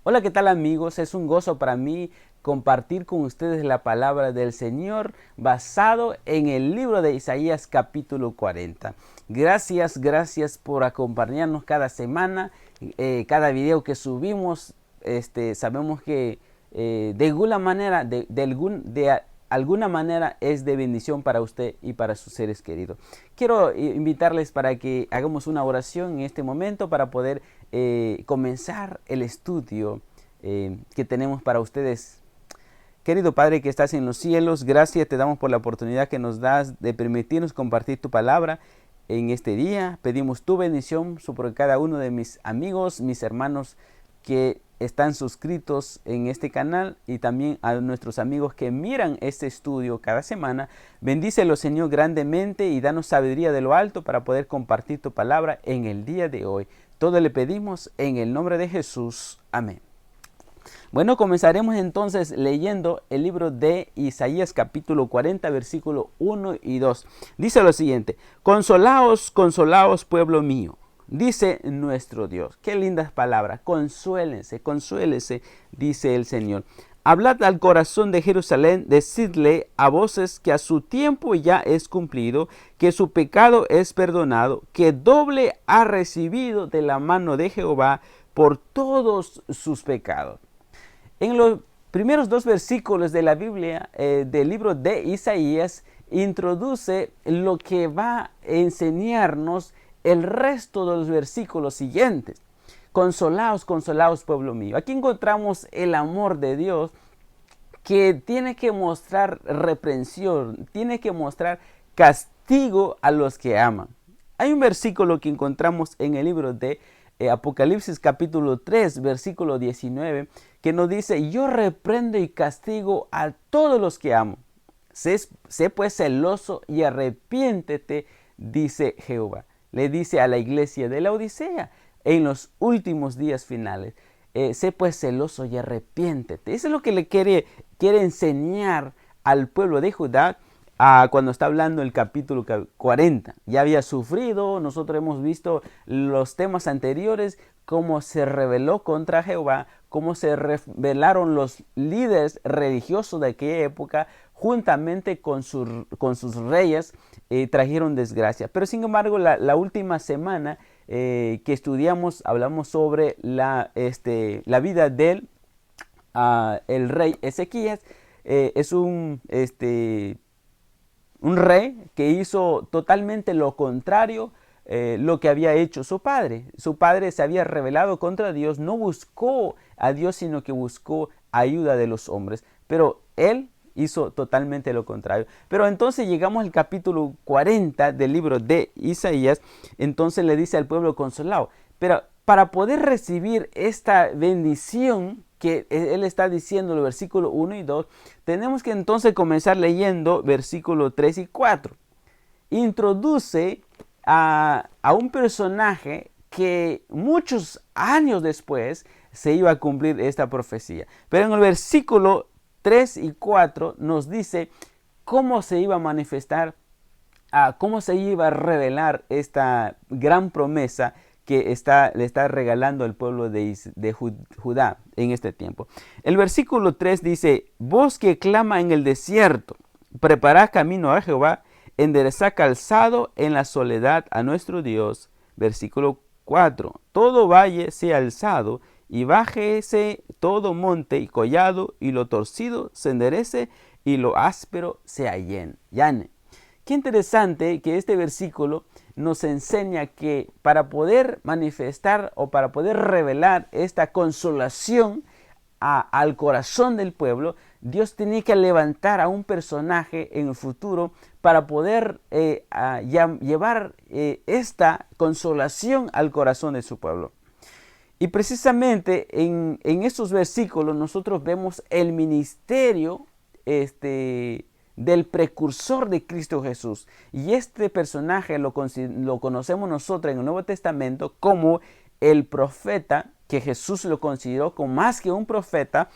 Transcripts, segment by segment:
Hola, ¿qué tal amigos? Es un gozo para mí compartir con ustedes la palabra del Señor basado en el libro de Isaías capítulo 40. Gracias por acompañarnos cada semana, cada video que subimos. Sabemos que de alguna manera es de bendición para usted y para sus seres queridos. Quiero invitarles para que hagamos una oración en este momento para poder comenzar el estudio que tenemos para ustedes. Querido Padre que estás en los cielos, gracias te damos por la oportunidad que nos das de permitirnos compartir tu palabra en este día. Pedimos tu bendición sobre cada uno de mis amigos, mis hermanos que están suscritos en este canal y también a nuestros amigos que miran este estudio cada semana. Bendícelo, Señor, grandemente y danos sabiduría de lo alto para poder compartir tu palabra en el día de hoy. Todo le pedimos en el nombre de Jesús. Amén. Bueno, comenzaremos entonces leyendo el libro de Isaías capítulo 40, versículo 1 y 2. Dice lo siguiente: consolaos, consolaos, pueblo mío, dice nuestro Dios. Qué lindas palabras. Consuélense, consuélense, dice el Señor. Hablad al corazón de Jerusalén, decidle a voces que a su tiempo ya es cumplido, que su pecado es perdonado, que doble ha recibido de la mano de Jehová por todos sus pecados. En los primeros dos versículos de la Biblia, del libro de Isaías, introduce lo que va a enseñarnos el resto de los versículos siguientes. Consolaos, consolaos, pueblo mío. Aquí encontramos el amor de Dios que tiene que mostrar reprensión, tiene que mostrar castigo a los que aman. Hay un versículo que encontramos en el libro de Apocalipsis capítulo 3, versículo 19, que nos dice: yo reprendo y castigo a todos los que amo. Sé pues celoso y arrepiéntete, dice Jehová. Le dice a la iglesia de la Odisea en los últimos días finales. Sé pues celoso y arrepiéntete. Eso es lo que le quiere enseñar al pueblo de Judá cuando está hablando el capítulo 40. Ya había sufrido, nosotros hemos visto los temas anteriores, cómo se rebeló contra Jehová, cómo se rebelaron los líderes religiosos de aquella época, juntamente con sus reyes, trajeron desgracia. Pero sin embargo, la última semana que estudiamos, hablamos sobre la vida del el rey Ezequías. Es un rey que hizo totalmente lo contrario lo que había hecho su padre. Su padre se había rebelado contra Dios, no buscó a Dios, sino que buscó ayuda de los hombres. Pero él hizo totalmente lo contrario. Pero entonces llegamos al capítulo 40 del libro de Isaías. Entonces le dice al pueblo consolado. Pero para poder recibir esta bendición que él está diciendo en el versículo 1 y 2, tenemos que entonces comenzar leyendo versículo 3 y 4. Introduce a un personaje que muchos años después se iba a cumplir esta profecía. Pero en el versículo 3 y 4 nos dice cómo se iba a manifestar, cómo se iba a revelar esta gran promesa que le está regalando el pueblo de Judá en este tiempo. El versículo 3 dice: voz que clama en el desierto, preparad camino a Jehová, enderezad calzado en la soledad a nuestro Dios. Versículo 4: todo valle sea alzado y bájese todo monte y collado, y lo torcido se enderece y lo áspero se allane. Qué interesante que este versículo nos enseña que para poder manifestar o para poder revelar esta consolación al corazón del pueblo, Dios tenía que levantar a un personaje en el futuro para poder llevar esta consolación al corazón de su pueblo. Y precisamente en estos versículos nosotros vemos el ministerio del precursor de Cristo Jesús. Y este personaje lo conocemos nosotros en el Nuevo Testamento como el profeta, que Jesús lo consideró como más que un profeta,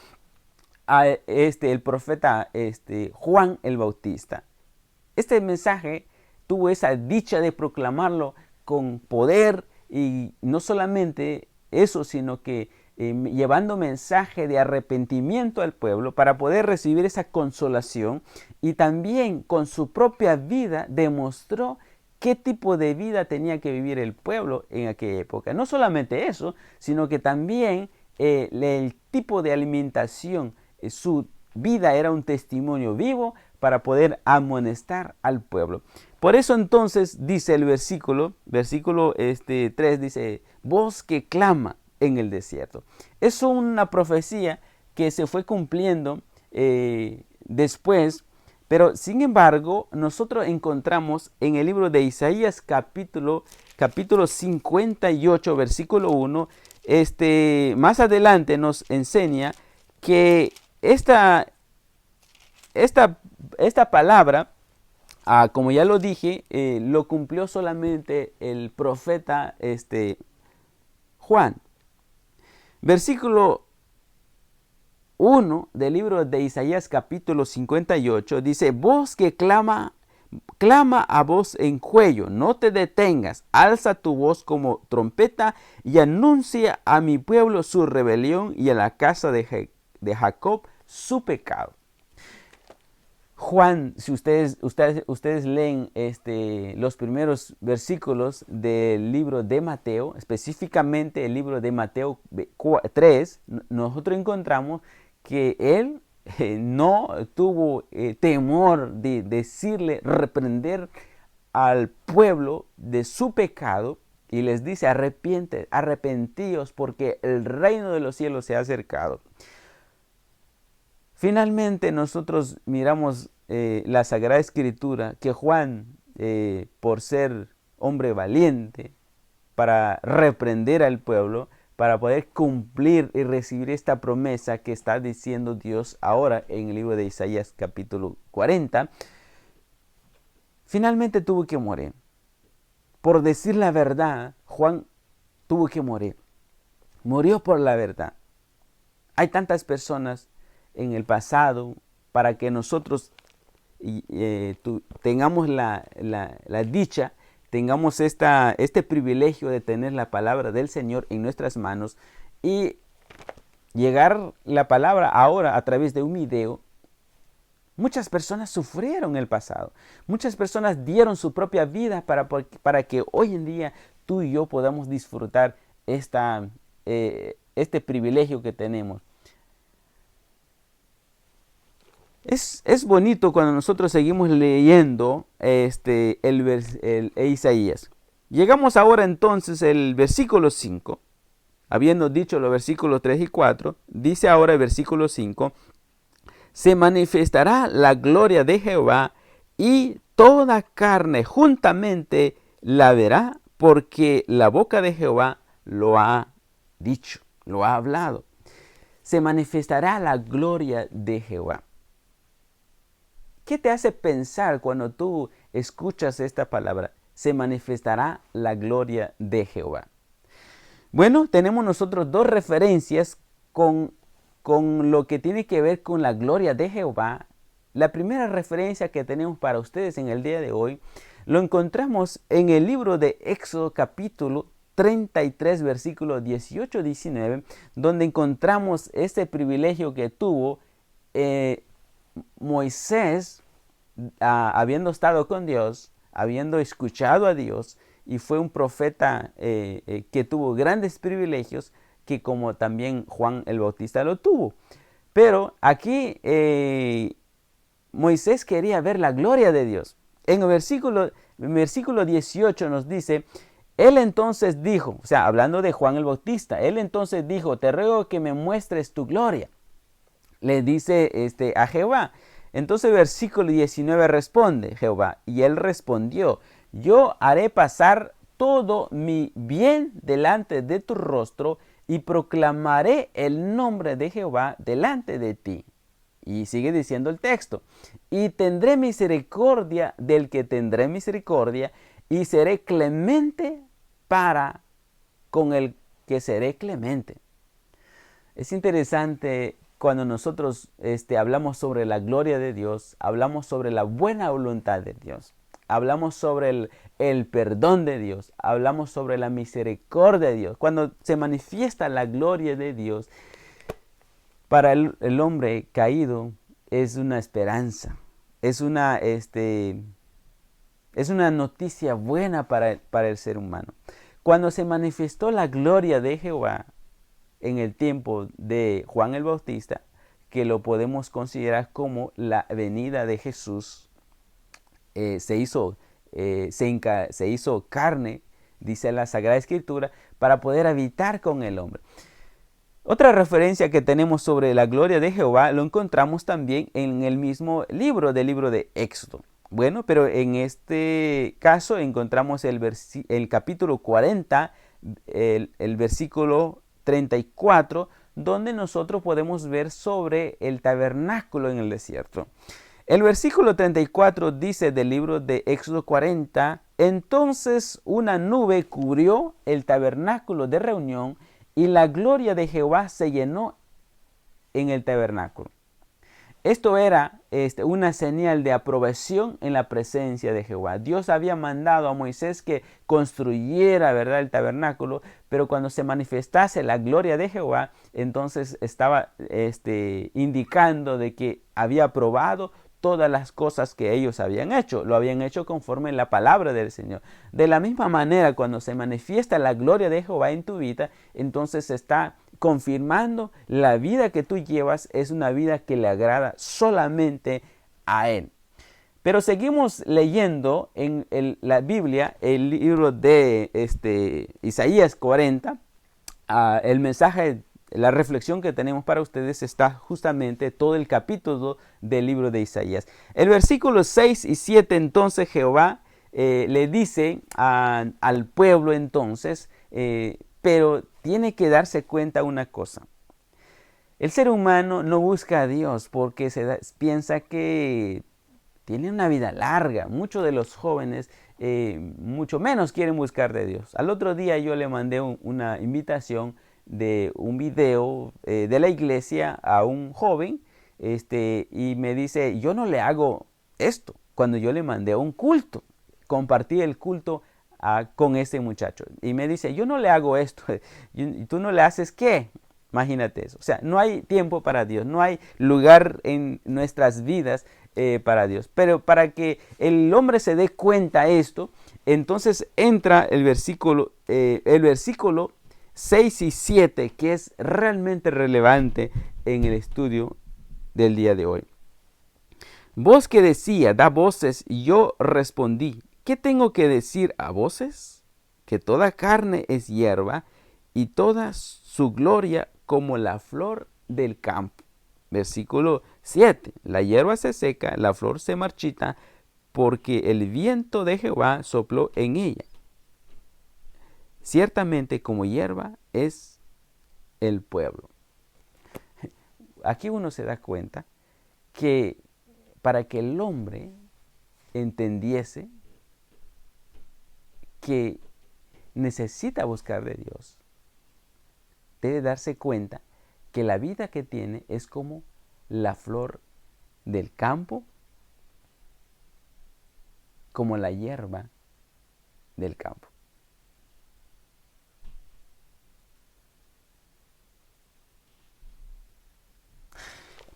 el profeta Juan el Bautista. Este mensaje tuvo esa dicha de proclamarlo con poder, y no solamente eso, sino que llevando mensaje de arrepentimiento al pueblo para poder recibir esa consolación, y también con su propia vida demostró qué tipo de vida tenía que vivir el pueblo en aquella época. No solamente eso, sino que también el tipo de alimentación, su vida era un testimonio vivo para poder amonestar al pueblo. Por eso entonces dice el versículo 3, dice, voz que clama en el desierto. Es una profecía que se fue cumpliendo después, pero sin embargo nosotros encontramos en el libro de Isaías capítulo 58, versículo 1, más adelante nos enseña que esta palabra, como ya lo dije, lo cumplió solamente el profeta Juan. Versículo 1 del libro de Isaías capítulo 58 dice, voz que clama a voz en cuello, no te detengas, alza tu voz como trompeta y anuncia a mi pueblo su rebelión y a la casa de Jacob su pecado. Juan, si ustedes leen los primeros versículos del libro de Mateo, específicamente el libro de Mateo 3, nosotros encontramos que él no tuvo temor de decirle, reprender al pueblo de su pecado, y les dice, arrepentíos porque el reino de los cielos se ha acercado. Finalmente nosotros miramos la Sagrada Escritura, que Juan, por ser hombre valiente, para reprender al pueblo, para poder cumplir y recibir esta promesa que está diciendo Dios ahora en el libro de Isaías capítulo 40, finalmente tuvo que morir. Por decir la verdad, Juan tuvo que morir. Murió por la verdad. Hay tantas personas en el pasado para que nosotros tengamos la dicha, tengamos este privilegio de tener la palabra del Señor en nuestras manos y llegar la palabra ahora a través de un video. Muchas personas sufrieron en el pasado, muchas personas dieron su propia vida para que hoy en día tú y yo podamos disfrutar este privilegio que tenemos. Es bonito cuando nosotros seguimos leyendo el Isaías. Llegamos ahora entonces al versículo 5. Habiendo dicho los versículos 3 y 4, dice ahora el versículo 5, se manifestará la gloria de Jehová y toda carne juntamente la verá, porque la boca de Jehová lo ha dicho, lo ha hablado. Se manifestará la gloria de Jehová. ¿Qué te hace pensar cuando tú escuchas esta palabra? Se manifestará la gloria de Jehová. Bueno, tenemos nosotros dos referencias con lo que tiene que ver con la gloria de Jehová. La primera referencia que tenemos para ustedes en el día de hoy lo encontramos en el libro de Éxodo capítulo 33, versículos 18-19, donde encontramos este privilegio que tuvo Moisés, habiendo estado con Dios, habiendo escuchado a Dios, y fue un profeta que tuvo grandes privilegios, que como también Juan el Bautista lo tuvo. Pero aquí Moisés quería ver la gloria de Dios. En el versículo 18 nos dice, él entonces dijo, o sea, hablando de Juan el Bautista, él entonces dijo, te ruego que me muestres tu gloria. Le dice a Jehová. Entonces versículo 19 responde Jehová, y él respondió, yo haré pasar todo mi bien delante de tu rostro y proclamaré el nombre de Jehová delante de ti. Y sigue diciendo el texto, y tendré misericordia del que tendré misericordia, y seré clemente para con el que seré clemente. Es interesante cuando nosotros hablamos sobre la gloria de Dios, hablamos sobre la buena voluntad de Dios. hablamos sobre el perdón de Dios, hablamos sobre la misericordia de Dios. Cuando se manifiesta la gloria de Dios, para el hombre caído es una esperanza, es una noticia buena para el ser humano. Cuando se manifestó la gloria de Jehová en el tiempo de Juan el Bautista, que lo podemos considerar como la venida de Jesús, se hizo carne, dice la Sagrada Escritura, para poder habitar con el hombre. Otra referencia que tenemos sobre la gloria de Jehová lo encontramos también en el mismo libro, del libro de Éxodo. Bueno, pero en este caso encontramos el capítulo 40, el versículo 34, donde nosotros podemos ver sobre el tabernáculo en el desierto. El versículo 34 dice del libro de Éxodo 40, entonces una nube cubrió el tabernáculo de reunión y la gloria de Jehová se llenó en el tabernáculo. Esto era una señal de aprobación en la presencia de Jehová. Dios había mandado a Moisés que construyera, ¿verdad?, el tabernáculo, pero cuando se manifestase la gloria de Jehová, entonces estaba indicando de que había aprobado todas las cosas que ellos habían hecho. Lo habían hecho conforme la palabra del Señor. De la misma manera, cuando se manifiesta la gloria de Jehová en tu vida, entonces se está confirmando la vida que tú llevas es una vida que le agrada solamente a Él. Pero seguimos leyendo en la Biblia, el libro de Isaías 40, el mensaje, la reflexión que tenemos para ustedes está justamente todo el capítulo del libro de Isaías. El versículo 6 y 7 entonces Jehová le dice al pueblo entonces, pero tiene que darse cuenta una cosa. El ser humano no busca a Dios porque piensa que tiene una vida larga. Muchos de los jóvenes mucho menos quieren buscar de Dios. Al otro día yo le mandé una invitación de un video de la iglesia a un joven y me dice, yo no le hago esto. Cuando yo le mandé un culto, compartí el culto con ese muchacho y me dice, yo no le hago esto. ¿Y tú no le haces qué? Imagínate eso. O sea, no hay tiempo para Dios, no hay lugar en nuestras vidas para Dios. Pero para que el hombre se dé cuenta de esto, entonces entra el versículo 6 y 7, que es realmente relevante en el estudio del día de hoy. Voz que decía, da voces, y yo respondí, ¿qué tengo que decir a voces? Que toda carne es hierba, y toda su gloria como la flor del campo. Versículo 7. La hierba se seca, la flor se marchita, porque el viento de Jehová sopló en ella. Ciertamente como hierba es el pueblo. Aquí uno se da cuenta que para que el hombre entendiese que necesita buscar de Dios, debe darse cuenta que la vida que tiene es como la flor del campo, como la hierba del campo.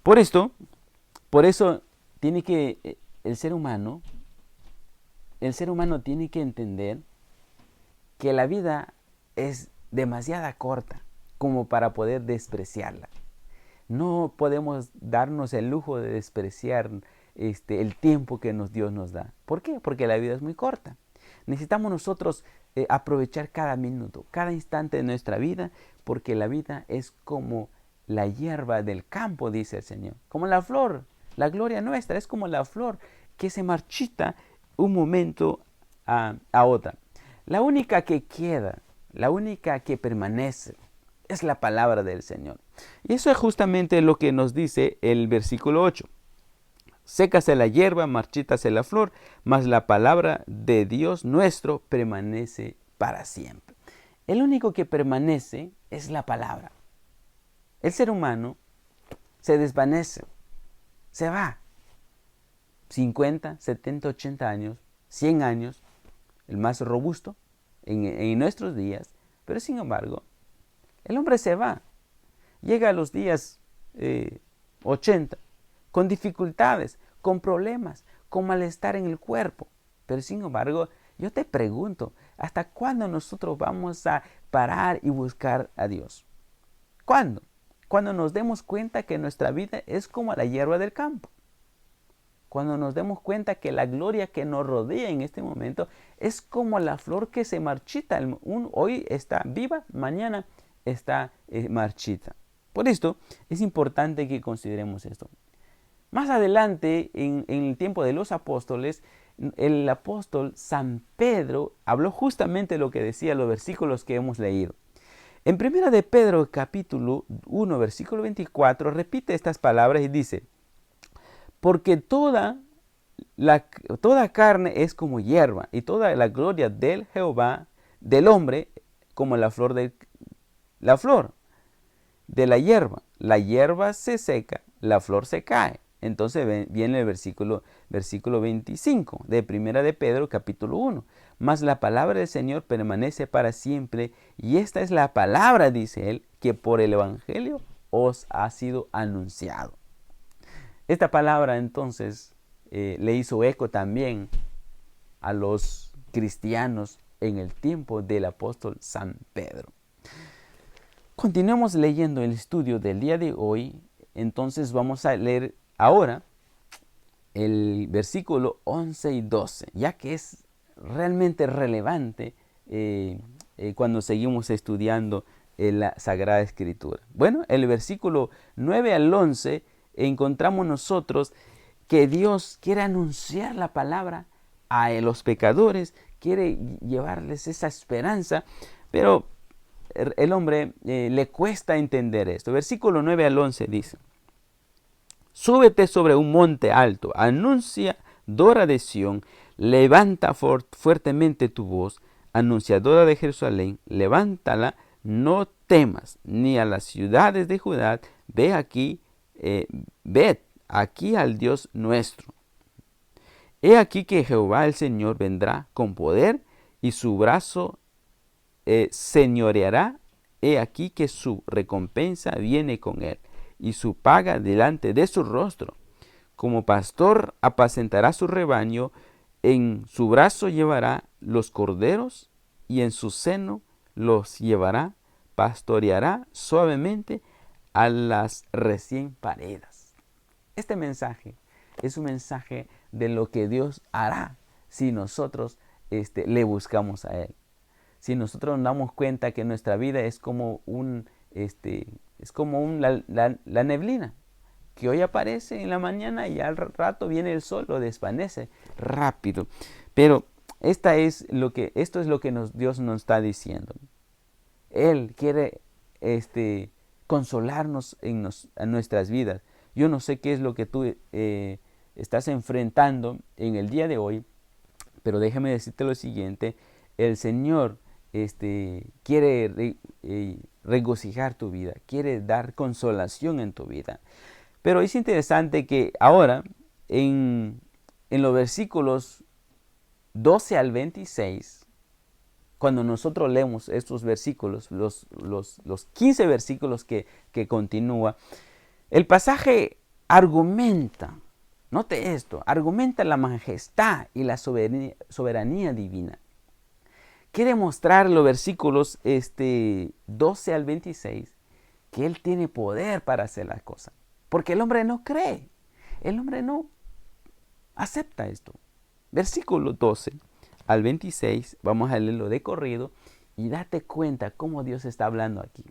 Por eso tiene que el ser humano tiene que entender que la vida es demasiado corta como para poder despreciarla. No podemos darnos el lujo de despreciar el tiempo que Dios nos da. ¿Por qué? Porque la vida es muy corta. Necesitamos nosotros aprovechar cada minuto, cada instante de nuestra vida, porque la vida es como la hierba del campo, dice el Señor. Como la flor, la gloria nuestra es como la flor que se marchita un momento a otra. La única que queda, la única que permanece, es la palabra del Señor. Y eso es justamente lo que nos dice el versículo 8. Sécase la hierba, marchítase la flor, mas la palabra de Dios nuestro permanece para siempre. El único que permanece es la palabra. El ser humano se desvanece, se va. 50, 70, 80 años 100 años, el más robusto en nuestros días, pero sin embargo, el hombre se va, llega a los días 80, con dificultades, con problemas, con malestar en el cuerpo, pero sin embargo, yo te pregunto, ¿hasta cuándo nosotros vamos a parar y buscar a Dios? ¿Cuándo? Cuando nos demos cuenta que nuestra vida es como la hierba del campo. Cuando nos demos cuenta que la gloria que nos rodea en este momento es como la flor que se marchita. Hoy está viva, mañana está marchita. Por esto es importante que consideremos esto. Más adelante, en el tiempo de los apóstoles, el apóstol San Pedro habló justamente lo que decía los versículos que hemos leído. En 1 de Pedro capítulo 1 versículo 24 repite estas palabras y dice: porque toda carne es como hierba, y toda la gloria del Jehová, del hombre, como la flor de la hierba. La hierba se seca, la flor se cae. Entonces viene el versículo 25 de 1 de Pedro capítulo 1. Mas la palabra del Señor permanece para siempre, y esta es la palabra, dice él, que por el Evangelio os ha sido anunciado. Esta palabra entonces le hizo eco también a los cristianos en el tiempo del apóstol San Pedro. Continuemos leyendo el estudio del día de hoy. Entonces vamos a leer ahora el versículo 11 y 12, ya que es realmente relevante cuando seguimos estudiando la Sagrada Escritura. Bueno, el versículo 9 al 11 encontramos nosotros que Dios quiere anunciar la palabra a los pecadores, quiere llevarles esa esperanza, pero el hombre le cuesta entender esto. Versículo 9 al 11 dice: súbete sobre un monte alto, anunciadora de Sión, levanta fuertemente tu voz, anunciadora de Jerusalén, levántala, no temas, ni a las ciudades de Judá, ved aquí al Dios nuestro. He aquí que Jehová el Señor vendrá con poder, y su brazo señoreará. He aquí que su recompensa viene con él, y su paga delante de su rostro. Como pastor apacentará su rebaño, en su brazo llevará los corderos, y en su seno los llevará, pastoreará suavemente a las recién paridas. Este mensaje es un mensaje de lo que Dios hará si nosotros le buscamos a Él. Si nosotros nos damos cuenta que nuestra vida es como la neblina, que hoy aparece en la mañana y al rato viene el sol, lo desvanece rápido. Pero esto es lo que Dios nos está diciendo. Él quiere consolarnos en nuestras vidas. Yo no sé qué es lo que tú estás enfrentando en el día de hoy, pero déjame decirte lo siguiente: el Señor quiere regocijar tu vida, quiere dar consolación en tu vida. Pero es interesante que ahora en los versículos 12 al 26, cuando nosotros leemos estos versículos, los 15 versículos que continúa, el pasaje argumenta, note esto, argumenta la majestad y la soberanía divina. Quiere mostrar los versículos 12 al 26 que Él tiene poder para hacer las cosas. Porque el hombre no cree, el hombre no acepta esto. Versículo 12 al 26, vamos a leerlo de corrido y date cuenta cómo Dios está hablando aquí.